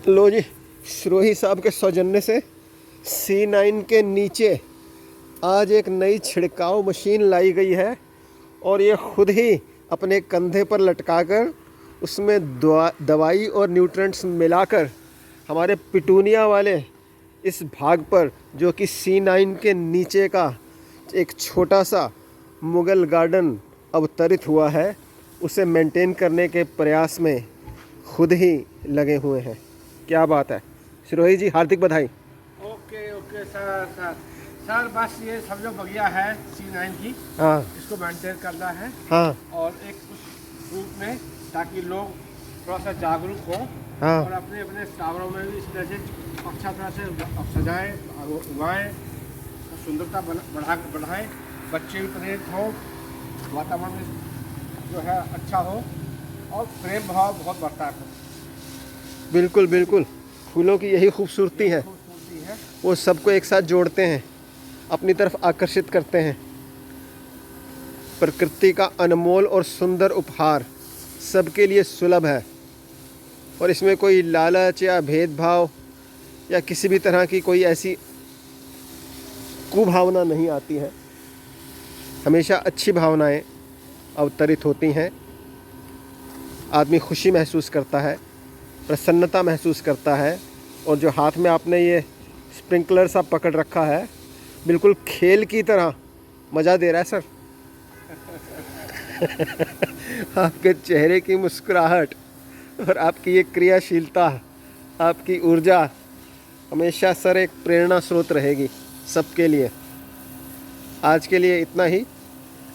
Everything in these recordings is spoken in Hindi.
लो जी, सिरोही साहब के सौजन्य से C9 के नीचे आज एक नई छिड़काव मशीन लाई गई है और ये खुद ही अपने कंधे पर लटकाकर उसमें दवाई और न्यूट्रिएंट्स मिलाकर हमारे पिटूनिया वाले इस भाग पर, जो कि C9 के नीचे का एक छोटा सा मुगल गार्डन अवतरित हुआ है, उसे मेंटेन करने के प्रयास में खुद ही लगे हुए हैं। क्या बात है सिरोही जी, हार्दिक बधाई। ओके सर बस ये सब जो बढ़िया है C9 की, हाँ इसको मेंटेन करना है। हाँ और एक उस रूप में, ताकि लोग थोड़ा सा जागरूक हो। हाँ और अपने अपने टावरों में भी इस तरह से अच्छा तरह से सजाएं, उगाएं, सुंदरता बढ़ाएं, बच्चे भी प्रेरित हो, वातावरण जो है अच्छा हो और प्रेम भाव बहुत बढ़ता है। बिल्कुल बिल्कुल, फूलों की यही खूबसूरती है, वो सबको एक साथ जोड़ते हैं, अपनी तरफ आकर्षित करते हैं। प्रकृति का अनमोल और सुंदर उपहार सबके लिए सुलभ है और इसमें कोई लालच या भेदभाव या किसी भी तरह की कोई ऐसी कुभावना नहीं आती है। हमेशा अच्छी भावनाएं अवतरित होती हैं। आदमी खुशी महसूस करता है, प्रसन्नता महसूस करता है। और जो हाथ में आपने ये स्प्रिंकलर सा पकड़ रखा है, बिल्कुल खेल की तरह मज़ा दे रहा है सर। आपके चेहरे की मुस्कुराहट और आपकी ये क्रियाशीलता, आपकी ऊर्जा हमेशा सर एक प्रेरणा स्रोत रहेगी सबके लिए। आज के लिए इतना ही।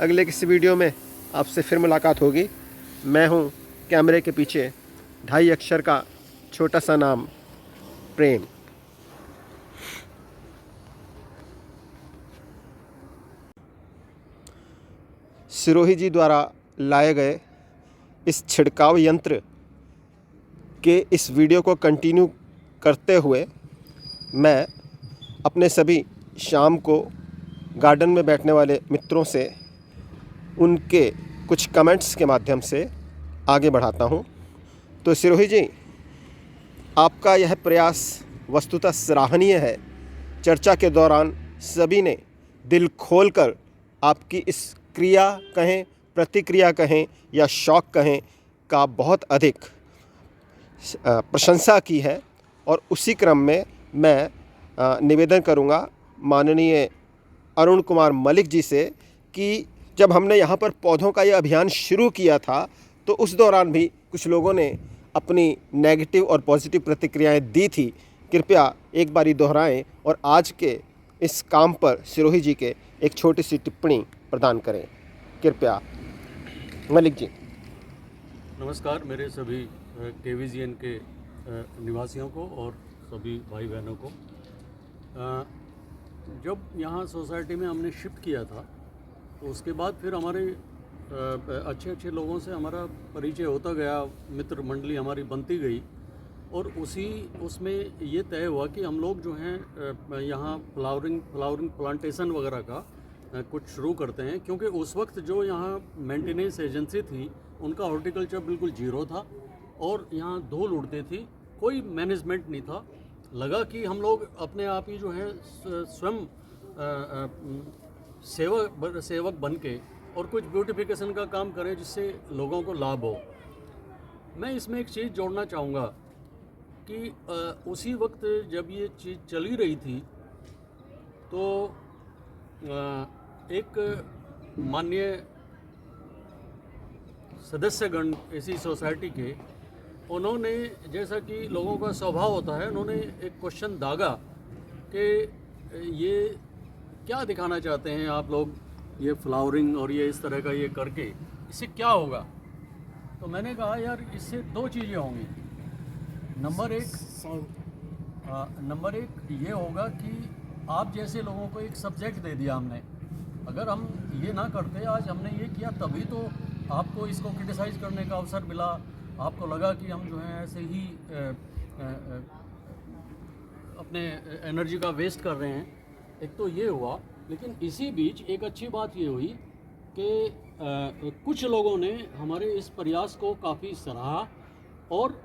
अगले किसी वीडियो में आपसे फिर मुलाकात होगी। मैं हूँ कैमरे के पीछे 2.5 अक्षर का छोटा सा नाम, प्रेम। सिरोही जी द्वारा लाए गए इस छिड़काव यंत्र के इस वीडियो को कंटिन्यू करते हुए मैं अपने सभी शाम को गार्डन में बैठने वाले मित्रों से उनके कुछ कमेंट्स के माध्यम से आगे बढ़ाता हूं। तो सिरोही जी, आपका यह प्रयास वस्तुतः सराहनीय है। चर्चा के दौरान सभी ने दिल खोलकर आपकी इस क्रिया कहें, प्रतिक्रिया कहें या शौक कहें का बहुत अधिक प्रशंसा की है। और उसी क्रम में मैं निवेदन करूंगा माननीय अरुण कुमार मलिक जी से कि जब हमने यहाँ पर पौधों का ये अभियान शुरू किया था तो उस दौरान भी कुछ लोगों ने अपनी नेगेटिव और पॉजिटिव प्रतिक्रियाएं दी थी। कृपया एक बारी दोहराएं और आज के इस काम पर सिरोही जी के एक छोटी सी टिप्पणी प्रदान करें, कृपया मलिक जी। नमस्कार मेरे सभी KVGN के निवासियों को और सभी भाई बहनों को। जब यहाँ सोसाइटी में हमने शिफ्ट किया था तो उसके बाद फिर हमारे अच्छे लोगों से हमारा परिचय होता गया, मित्र मंडली हमारी बनती गई और उसमें ये तय हुआ कि हम लोग जो हैं यहाँ फ्लावरिंग प्लांटेशन वगैरह का कुछ शुरू करते हैं। क्योंकि उस वक्त जो यहाँ मेंटेनेंस एजेंसी थी उनका हॉर्टिकल्चर बिल्कुल जीरो था और यहाँ धूल उड़ती थी, कोई मैनेजमेंट नहीं था। लगा कि हम लोग अपने आप ही जो है स्वयं सेवक बन के और कुछ ब्यूटिफिकेशन का काम करें जिससे लोगों को लाभ हो। मैं इसमें एक चीज़ जोड़ना चाहूँगा कि उसी वक्त जब ये चीज़ चली रही थी तो एक माननीय सदस्यगण इसी सोसाइटी के, उन्होंने, जैसा कि लोगों का स्वभाव होता है, उन्होंने एक क्वेश्चन दागा कि ये क्या दिखाना चाहते हैं आप लोग, ये फ्लावरिंग और ये इस तरह का ये करके इससे क्या होगा। तो मैंने कहा यार इससे 2 चीज़ें होंगी। नंबर एक ये होगा कि आप जैसे लोगों को एक सब्जेक्ट दे दिया हमने। अगर हम ये ना करते, आज हमने ये किया तभी तो आपको इसको क्रिटिसाइज़ करने का अवसर मिला, आपको लगा कि हम जो है ऐसे ही अपने एनर्जी का वेस्ट कर रहे हैं। एक तो ये हुआ, लेकिन इसी बीच एक अच्छी बात ये हुई कि कुछ लोगों ने हमारे इस प्रयास को काफ़ी सराहा और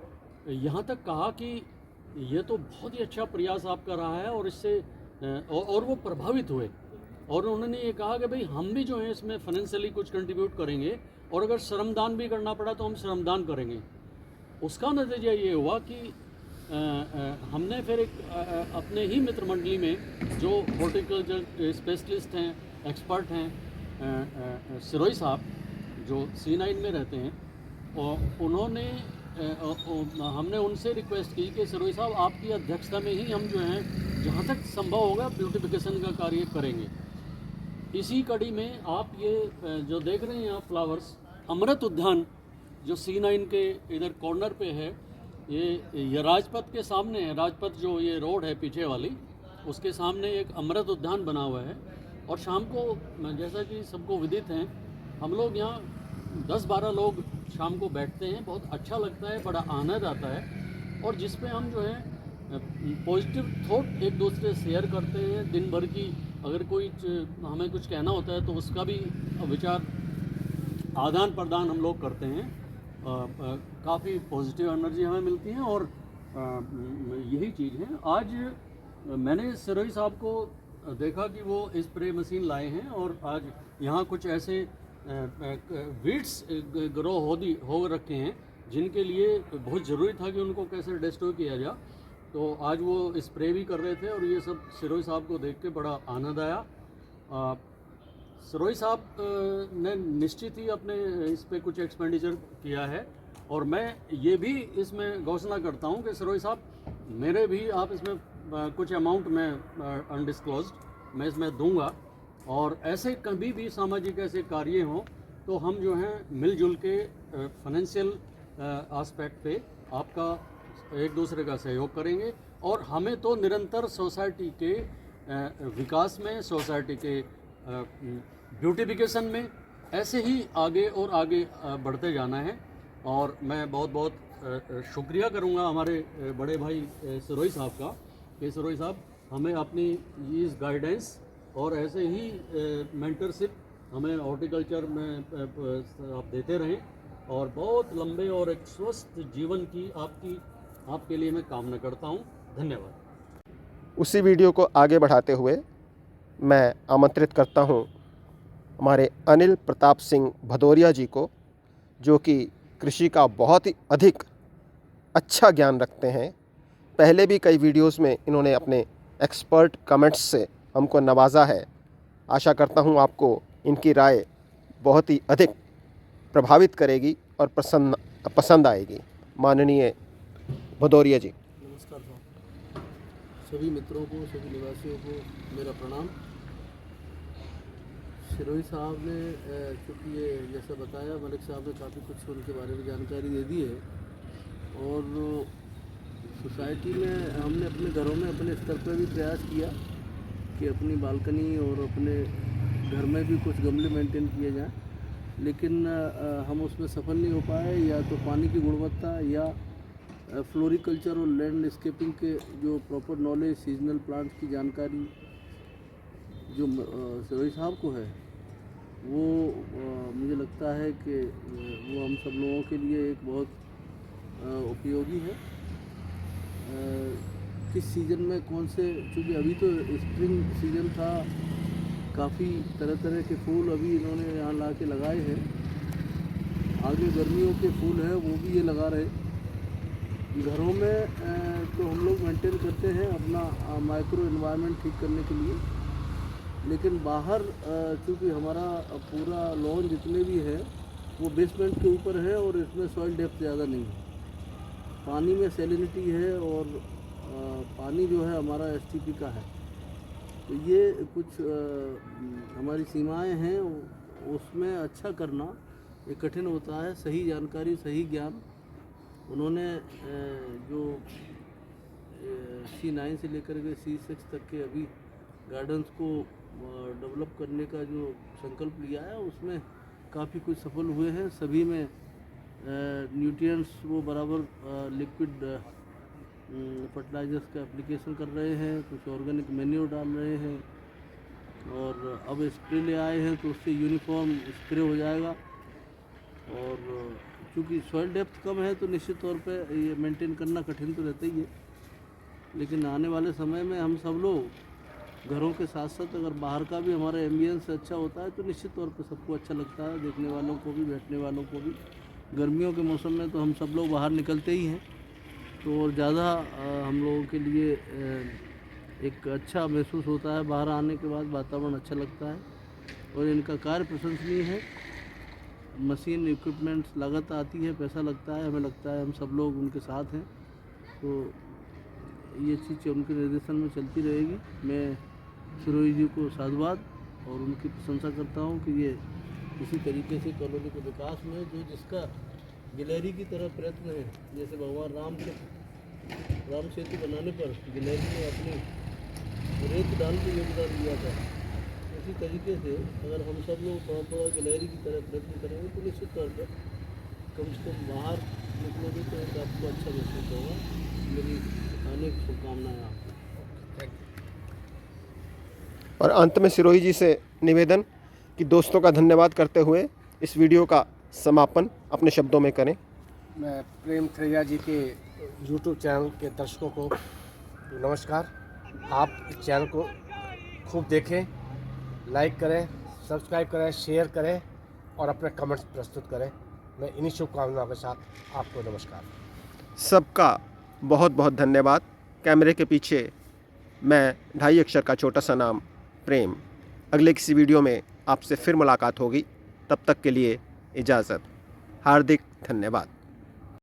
यहाँ तक कहा कि ये तो बहुत ही अच्छा प्रयास आपका रहा है और इससे और वो प्रभावित हुए और उन्होंने ये कहा कि भाई हम भी जो है इसमें फाइनेंशियली कुछ कंट्रीब्यूट करेंगे और अगर श्रमदान भी करना पड़ा तो हम श्रमदान करेंगे। उसका नतीजा ये हुआ कि हमने फिर एक अपने ही मित्र मंडली में जो हॉर्टिकल्चर स्पेशलिस्ट हैं, एक्सपर्ट हैं, सिरोही साहब जो C9 में रहते हैं, और उन्होंने हमने उनसे रिक्वेस्ट की कि सिरोही साहब आपकी अध्यक्षता में ही हम जो हैं जहाँ तक संभव होगा ब्यूटिफिकेशन का कार्य करेंगे। इसी कड़ी में आप ये जो देख रहे हैं आप फ्लावर्स, अमृत उद्यान जो C9 के इधर कॉर्नर पे है, ये राजपथ के सामने है, राजपथ जो ये रोड है पीछे वाली, उसके सामने एक अमृत उद्यान बना हुआ है। और शाम को जैसा कि सबको विदित हैं, हम लोग यहाँ 10-12 लोग शाम को बैठते हैं, बहुत अच्छा लगता है, बड़ा आनंद आता है और जिस पे हम जो है पॉजिटिव थॉट एक दूसरे से शेयर करते हैं। दिन भर की अगर कोई हमें कुछ कहना होता है तो उसका भी विचार आदान प्रदान हम लोग करते हैं। काफ़ी पॉजिटिव एनर्जी हमें मिलती है और यही चीज़ है। आज मैंने सिरोही साहब को देखा कि वो स्प्रे मशीन लाए हैं और आज यहाँ कुछ ऐसे वीड्स ग्रो हो रखे हैं जिनके लिए बहुत ज़रूरी था कि उनको कैसे डिस्ट्रॉय किया जाए, तो आज वो स्प्रे भी कर रहे थे और ये सब सिरोही साहब को देख के बड़ा आनंद आया। सिरोही साहब ने निश्चित ही अपने इस पे कुछ एक्सपेंडिचर किया है और मैं ये भी इसमें घोषणा करता हूँ कि सिरोही साहब मेरे भी आप इसमें कुछ अमाउंट में अनडिस्क्लोज्ड मैं इसमें दूंगा और ऐसे कभी भी सामाजिक ऐसे कार्य हों तो हम जो हैं मिलजुल के फाइनेंशियल एस्पेक्ट पे आपका एक दूसरे का सहयोग करेंगे और हमें तो निरंतर सोसाइटी के विकास में, सोसाइटी के ब्यूटिफिकेशन में ऐसे ही आगे और आगे बढ़ते जाना है। और मैं बहुत बहुत शुक्रिया करूंगा हमारे बड़े भाई सिरोही साहब का कि सिरोही साहब हमें अपनी इस गाइडेंस और ऐसे ही मेंटरशिप हमें हॉर्टिकल्चर में आप देते रहें और बहुत लंबे और एक स्वस्थ जीवन की आपके लिए मैं कामना करता हूं। धन्यवाद। उसी वीडियो को आगे बढ़ाते हुए मैं आमंत्रित करता हूं हमारे अनिल प्रताप सिंह भदौरिया जी को, जो कि कृषि का बहुत ही अधिक अच्छा ज्ञान रखते हैं। पहले भी कई वीडियोस में इन्होंने अपने एक्सपर्ट कमेंट्स से हमको नवाजा है। आशा करता हूं आपको इनकी राय बहुत ही अधिक प्रभावित करेगी और पसंद आएगी। माननीय भदौरिया जी। नमस्कार साहब, सभी मित्रों को, सभी निवासियों को मेरा प्रणाम। सिरोही साहब ने चूँकि ये जैसा बताया, मलिक साहब ने काफ़ी कुछ उनके बारे में जानकारी दे दी है और सोसाइटी में हमने अपने घरों में अपने स्तर पर भी प्रयास किया कि अपनी बालकनी और अपने घर में भी कुछ गमले मेंटेन किए जाएं, लेकिन हम उसमें सफल नहीं हो पाए। या तो पानी की गुणवत्ता या फ्लोरिकल्चर और लैंडस्केपिंग के जो प्रॉपर नॉलेज, सीजनल प्लांट्स की जानकारी जो सिरोही साहब को है वो मुझे लगता है कि वो हम सब लोगों के लिए एक बहुत उपयोगी है। किस सीज़न में कौन से, क्योंकि अभी तो स्प्रिंग सीज़न था, काफ़ी तरह तरह के फूल अभी इन्होंने यहाँ ला के लगाए हैं। आगे गर्मियों के फूल हैं वो भी ये लगा रहे। घरों में तो हम लोग मेंटेन करते हैं अपना माइक्रो एनवायरनमेंट ठीक करने के लिए, लेकिन बाहर चूँकि हमारा पूरा लॉन जितने भी है वो बेसमेंट के ऊपर है और इसमें सॉइल डेप्थ ज़्यादा नहीं है, पानी में सैलिनिटी है और पानी जो है हमारा STP का है। तो ये कुछ हमारी सीमाएं हैं, उसमें अच्छा करना ये कठिन होता है। सही जानकारी, सही ज्ञान उन्होंने जो C9 से लेकर के C6 तक के अभी गार्डन्स को डेवलप करने का जो संकल्प लिया है उसमें काफ़ी कुछ सफल हुए हैं। सभी में न्यूट्रिएंट्स वो बराबर लिक्विड फर्टिलाइजर्स का एप्लीकेशन कर रहे हैं, कुछ ऑर्गेनिक मैन्योर डाल रहे हैं और अब स्प्रे ले आए हैं तो उससे यूनिफॉर्म स्प्रे हो जाएगा। और क्योंकि सॉइल डेप्थ कम है तो निश्चित तौर पे ये मेंटेन करना कठिन तो रहता ही है, लेकिन आने वाले समय में हम सब लोग घरों के साथ साथ अगर बाहर का भी हमारा एम्बियंस अच्छा होता है तो निश्चित तौर पे सबको अच्छा लगता है, देखने वालों को भी, बैठने वालों को भी। गर्मियों के मौसम में तो हम सब लोग बाहर निकलते ही हैं, तो और ज़्यादा हम लोगों के लिए एक अच्छा महसूस होता है। बाहर आने के बाद वातावरण अच्छा लगता है और इनका कार्य प्रशंसनीय है। मशीन इक्विपमेंट्स लागत आती है, पैसा लगता है, हमें लगता है हम सब लोग उनके साथ हैं, तो ये चीज़ उनके निर्देशन में चलती रहेगी। मैं सिरोही जी को साधुवाद और उनकी प्रशंसा करता हूँ कि ये इसी तरीके से कॉलोनी के विकास में जो जिसका गिलहरी की तरह प्रयत्न है, जैसे भगवान राम के राम सेतु बनाने पर गिलहरी ने अपनी रेत डाल के योगदान दिया था, उसी तरीके से अगर हम सब लोग थोड़ा थोड़ा गिलहरी की तरह प्रयत्न करेंगे तो निश्चित तौर पर कम से कम बाहर निकलोगे तो एक आपको अच्छा महसूस होगा। मेरी अनेक शुभकामनाएँ आपको। और अंत में सिरोही जी से निवेदन कि दोस्तों का धन्यवाद करते हुए इस वीडियो का समापन अपने शब्दों में करें। मैं प्रेम थ्रेया जी के यूट्यूब चैनल के दर्शकों को नमस्कार। आप इस चैनल को खूब देखें, लाइक करें, सब्सक्राइब करें, शेयर करें और अपने कमेंट्स प्रस्तुत करें। मैं इन्हीं शुभकामनाओं के साथ आपको नमस्कार। सबका बहुत बहुत धन्यवाद। कैमरे के पीछे मैं 2.5 अक्षर का छोटा सा नाम प्रेम। अगले किसी वीडियो में आपसे फिर मुलाकात होगी, तब तक के लिए इजाज़त। हार्दिक धन्यवाद।